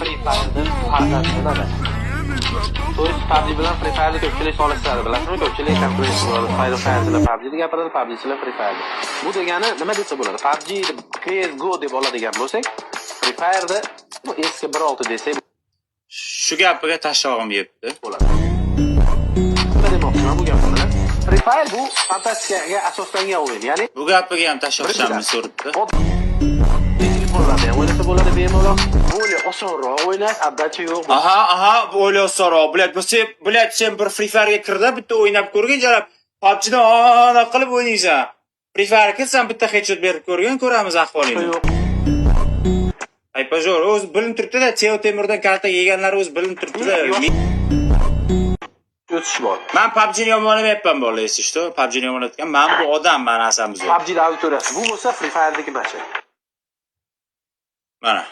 Free Fire'dan farqi nimada? To'y PUBG bilan Free Fire'ni ko'pchilik solishtiradi, bilasizmi? Ko'pchilik konkurensiya bo'ladi. Free Fire'chilar PUBG'ni gapiradi, PUBG'chilar Free Fire'ni. Bu degani nima desa bo'ladi? PUBG CS:GO deb oladigan bo'lsak, Free Fire'da bu eski 1.6 desak Shu gapiga tashlog'im yetdi. bo'ladi. Nima demoqchiman bu gapni? Free Fire bu fantastikaga asoslangan o'yin, ya'ni Bu gapiga ham tashlashimni so'ribdi. Telefonlarda ham o'ynasa bo'ladi bemalol. Bo'ldi, osonroq o'ynash, addacha yo'q. Aha, bu o'ylay so'roq. Bilat, sen bir Free Fire'ga kirdi, bitta o'ynab ko'rgin, jalab PUBG'dan ona qilib o'ynaysan. Free Fire'ga kirsan, bitta headshot berib ko'rgin, ko'ramiz ahvolingni. Yo'q. Ay, pajor, o'z bilinib turibdi-da, Teo Temurdan kalta yeganlar o'z bilinib turibdi-da. O'tish bor. Men PUBG'ni yomonlamayapman bola, esishdi. PUBG'ni yomonlatgan. Men bu odamman asamiz. PUBG'da auditoriyasi bu bo'lsa Free Fire'dagi bacha. Mana.